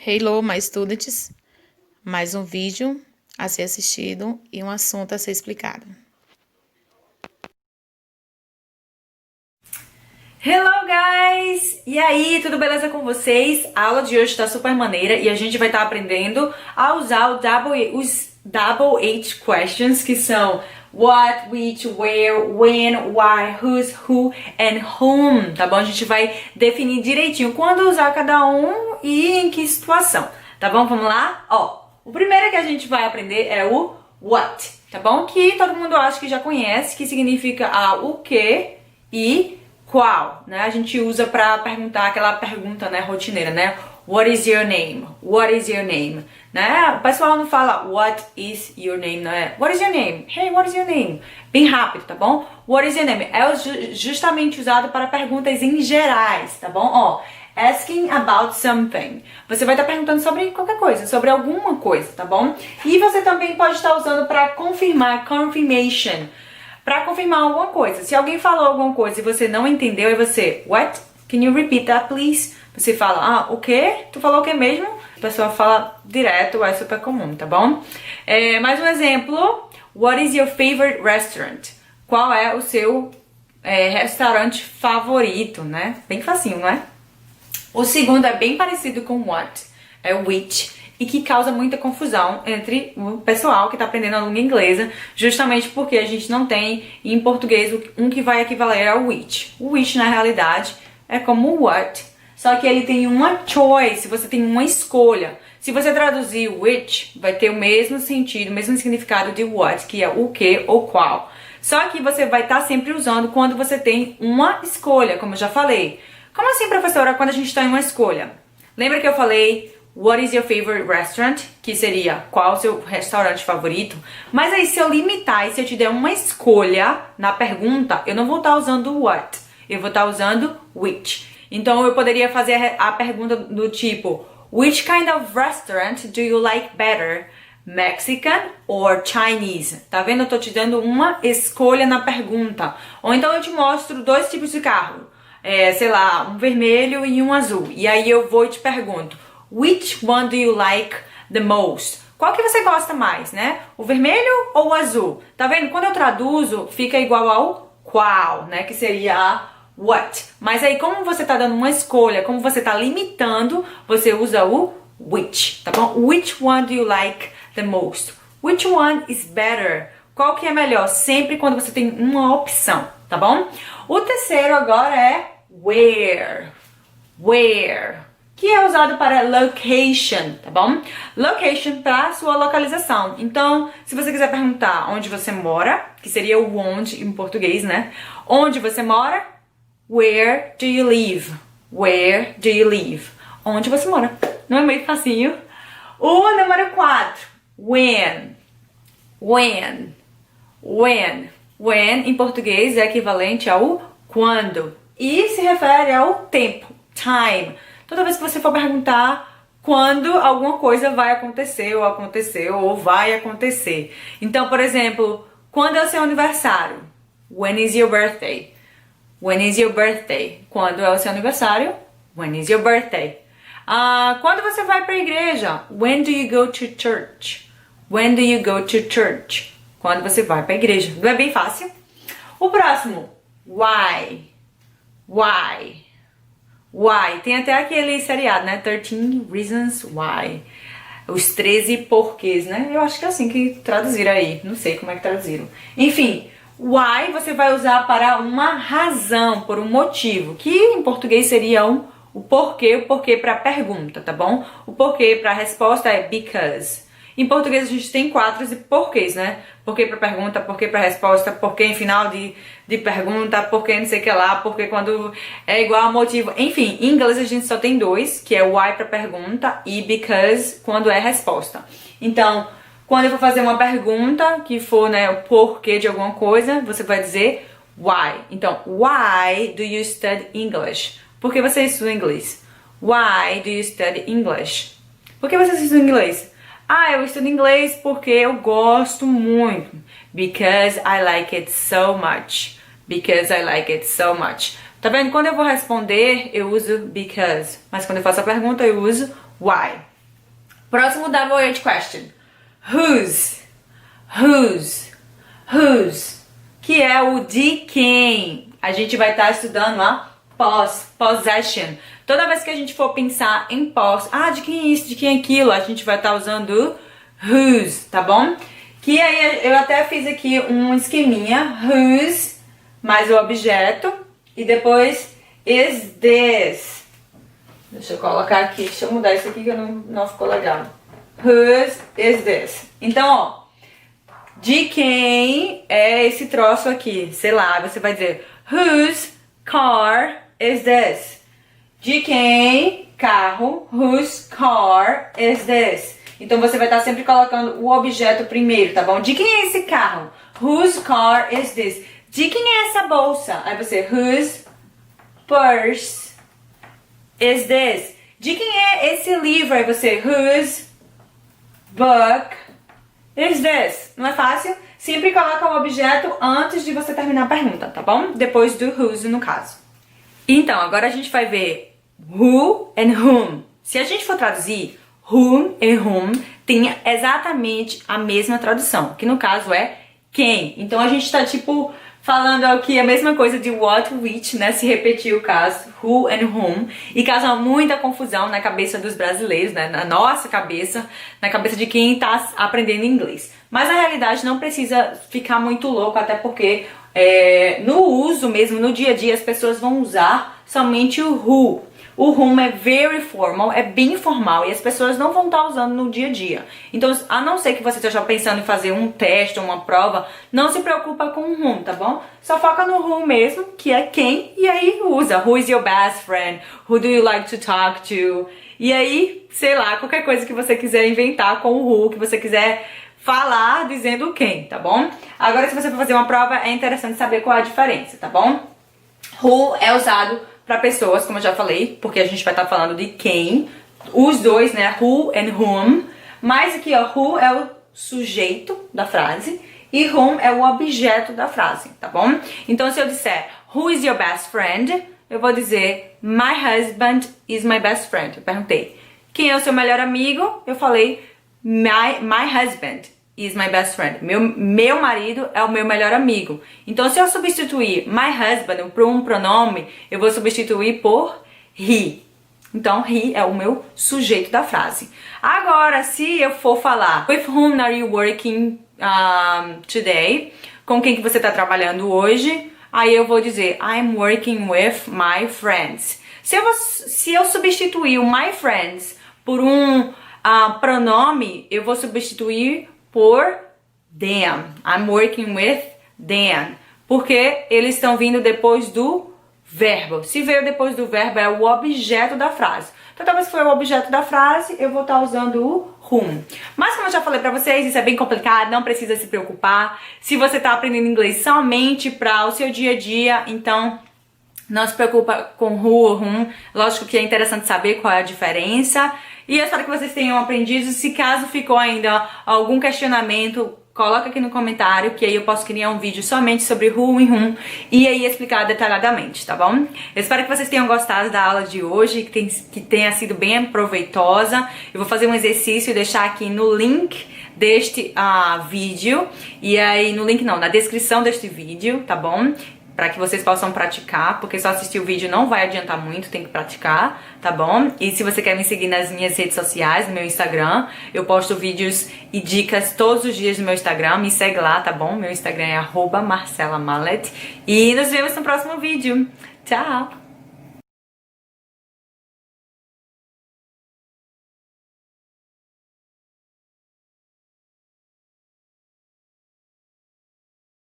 Hello, my students! Mais um vídeo a ser assistido e um assunto a ser explicado. Hello, guys! E aí, tudo beleza com vocês? A aula de hoje tá super maneira e a gente vai estar aprendendo a usar os Double H questions, que são what, which, where, when, why, whose, who and whom, tá bom? A gente vai definir direitinho quando usar cada um e em que situação, tá bom? Vamos lá? Ó, o primeiro que a gente vai aprender é o what, tá bom? Que todo mundo acha que já conhece, que significa o que e qual, né? A gente usa pra perguntar aquela pergunta, né, rotineira, né? What is your name? What is your name? Né? O pessoal não fala what is your name, né? What is your name? Hey, what is your name? Bem rápido, tá bom? What is your name? É justamente usado para perguntas em gerais, tá bom? Ó, asking about something. Você vai estar perguntando sobre qualquer coisa, sobre alguma coisa, tá bom? E você também pode estar usando para confirmar, confirmation. Para confirmar alguma coisa. Se alguém falou alguma coisa e você não entendeu, aí você, what? Can you repeat that, please? Você fala, o quê? Tu falou o quê mesmo? A pessoa fala direto, é super comum, tá bom? Mais um exemplo. What is your favorite restaurant? Qual é o seu restaurante favorito, né? Bem facinho, não é? O segundo é bem parecido com what, é which, e que causa muita confusão entre o pessoal que está aprendendo a língua inglesa, justamente porque a gente não tem em português um que vai equivaler ao which. O which, na realidade, é como o what, só que ele tem uma choice, você tem uma escolha. Se você traduzir which, vai ter o mesmo sentido, o mesmo significado de what, que é o que ou qual. Só que você vai estar sempre usando quando você tem uma escolha, como eu já falei. Como assim, professora, quando a gente está em uma escolha? Lembra que eu falei what is your favorite restaurant? Que seria qual o seu restaurante favorito? Mas aí se eu limitar e se eu te der uma escolha na pergunta, eu não vou estar usando what, eu vou estar usando which. Então eu poderia fazer a pergunta do tipo which kind of restaurant do you like better? Mexican or Chinese? Tá vendo? Eu tô te dando uma escolha na pergunta. Ou então eu te mostro dois tipos de carro. Sei lá, um vermelho e um azul. E aí eu vou e te pergunto, which one do you like the most? Qual que você gosta mais, né? O vermelho ou o azul? Tá vendo? Quando eu traduzo, fica igual ao qual, né? Que seria a what. Mas aí, como você tá dando uma escolha, como você tá limitando, você usa o which, tá bom? Which one do you like the most? Which one is better? Qual que é melhor? Sempre quando você tem uma opção, tá bom? O terceiro agora é where, que é usado para location, tá bom? Location para sua localização. Então, se você quiser perguntar onde você mora, que seria o onde em português, né? Onde você mora? Where do you live? Where do you live? Onde você mora? Não é meio facinho? O número 4, when. When em português é equivalente ao quando e se refere ao tempo, time. Toda vez que você for perguntar quando alguma coisa vai acontecer, ou aconteceu, ou vai acontecer. Então, por exemplo, quando é o seu aniversário? When is your birthday? When is your birthday? Quando é o seu aniversário? When is your birthday? Quando você vai para a igreja? When do you go to church? When do you go to church? Quando você vai para a igreja. Não é bem fácil? O próximo, why. Tem até aquele seriado, né? 13 Reasons Why. Os 13 porquês, né? Eu acho que é assim que traduziram aí. Não sei como é que traduziram. Enfim, why você vai usar para uma razão, por um motivo. Que em português seria o porquê para pergunta, tá bom? O porquê para resposta é because. Em português a gente tem 4 porquês, né? Porquê para pergunta, porquê para resposta, porquê em final de pergunta, porquê não sei o que lá, porquê quando é igual a motivo. Enfim, em inglês a gente só tem 2, que é why para pergunta e because quando é resposta. Então, quando eu for fazer uma pergunta que for, né, o porquê de alguma coisa, você vai dizer why. Então, why do you study English? Por que você estuda inglês? Why do you study English? Por que você estuda inglês? Eu estudo inglês porque eu gosto muito. Because I like it so much. Because I like it so much. Tá vendo? Quando eu vou responder, eu uso because. Mas quando eu faço a pergunta, eu uso why. Próximo double H question. Whose, whose, whose, que é o de quem. A gente vai estar estudando a possession. Toda vez que a gente for pensar em posse, de quem é isso, de quem é aquilo, a gente vai estar usando whose, tá bom? Que aí eu até fiz aqui um esqueminha, whose, mais o objeto, e depois is this. Deixa eu colocar aqui, deixa eu mudar isso aqui que não ficou legal. Whose is this? Então, ó, de quem é esse troço aqui? Sei lá, você vai dizer whose car is this? De quem carro? Whose car is this? Então você vai estar sempre colocando o objeto primeiro, tá bom? De quem é esse carro? Whose car is this? De quem é essa bolsa? Aí você, whose purse is this? De quem é esse livro? Aí você, whose book is this? Não é fácil? Sempre coloca o objeto antes de você terminar a pergunta, tá bom? Depois do whose, no caso. Então, agora a gente vai ver who and whom. Se a gente for traduzir, whom e whom tem exatamente a mesma tradução, que no caso é quem. Então a gente tá tipo falando aqui a mesma coisa de what, which, né? Se repetir o caso, who and whom, e causa muita confusão na cabeça dos brasileiros, né? Na nossa cabeça, na cabeça de quem tá aprendendo inglês. Mas na realidade não precisa ficar muito louco, até porque no uso mesmo, no dia a dia, as pessoas vão usar somente o who. O whom é very formal, é bem formal e as pessoas não vão estar usando no dia a dia. Então, a não ser que você esteja pensando em fazer um teste ou uma prova, não se preocupa com o whom, tá bom? Só foca no who mesmo, que é quem, e aí usa. Who is your best friend? Who do you like to talk to? E aí, sei lá, qualquer coisa que você quiser inventar com o who, que você quiser falar dizendo quem, tá bom? Agora, se você for fazer uma prova, é interessante saber qual é a diferença, tá bom? Who é usado para pessoas, como eu já falei, porque a gente vai estar falando de quem, os dois, né, who and whom, mas aqui, ó, who é o sujeito da frase e whom é o objeto da frase, tá bom? Então, se eu disser, who is your best friend? Eu vou dizer, my husband is my best friend. Eu perguntei, quem é o seu melhor amigo? Eu falei, my husband is my best friend. Meu marido é o meu melhor amigo. Então, se eu substituir my husband por um pronome, eu vou substituir por he. Então, he é o meu sujeito da frase. Agora, se eu for falar with whom are you working today? Com quem que você está trabalhando hoje? Aí eu vou dizer I'm working with my friends. Se eu substituir o my friends por um pronome, eu vou substituir por them. I'm working with them. Porque eles estão vindo depois do verbo. Se veio depois do verbo, é o objeto da frase. Então, talvez for o objeto da frase, eu vou estar usando o whom. Mas, como eu já falei pra vocês, isso é bem complicado, não precisa se preocupar. Se você tá aprendendo inglês somente para o seu dia a dia, então não se preocupa com who ou whom. Lógico que é interessante saber qual é a diferença. E eu espero que vocês tenham aprendido. Se caso ficou ainda algum questionamento, coloca aqui no comentário, que aí eu posso criar um vídeo somente sobre who e whom e aí explicar detalhadamente, tá bom? Eu espero que vocês tenham gostado da aula de hoje, que tenha sido bem proveitosa. Eu vou fazer um exercício e deixar aqui no link deste vídeo, e aí no link não, na descrição deste vídeo, tá bom? Para que vocês possam praticar, porque só assistir o vídeo não vai adiantar muito, tem que praticar, tá bom? E se você quer me seguir nas minhas redes sociais, no meu Instagram, eu posto vídeos e dicas todos os dias no meu Instagram, me segue lá, tá bom? Meu Instagram é @marcelamallet e nos vemos no próximo vídeo. Tchau!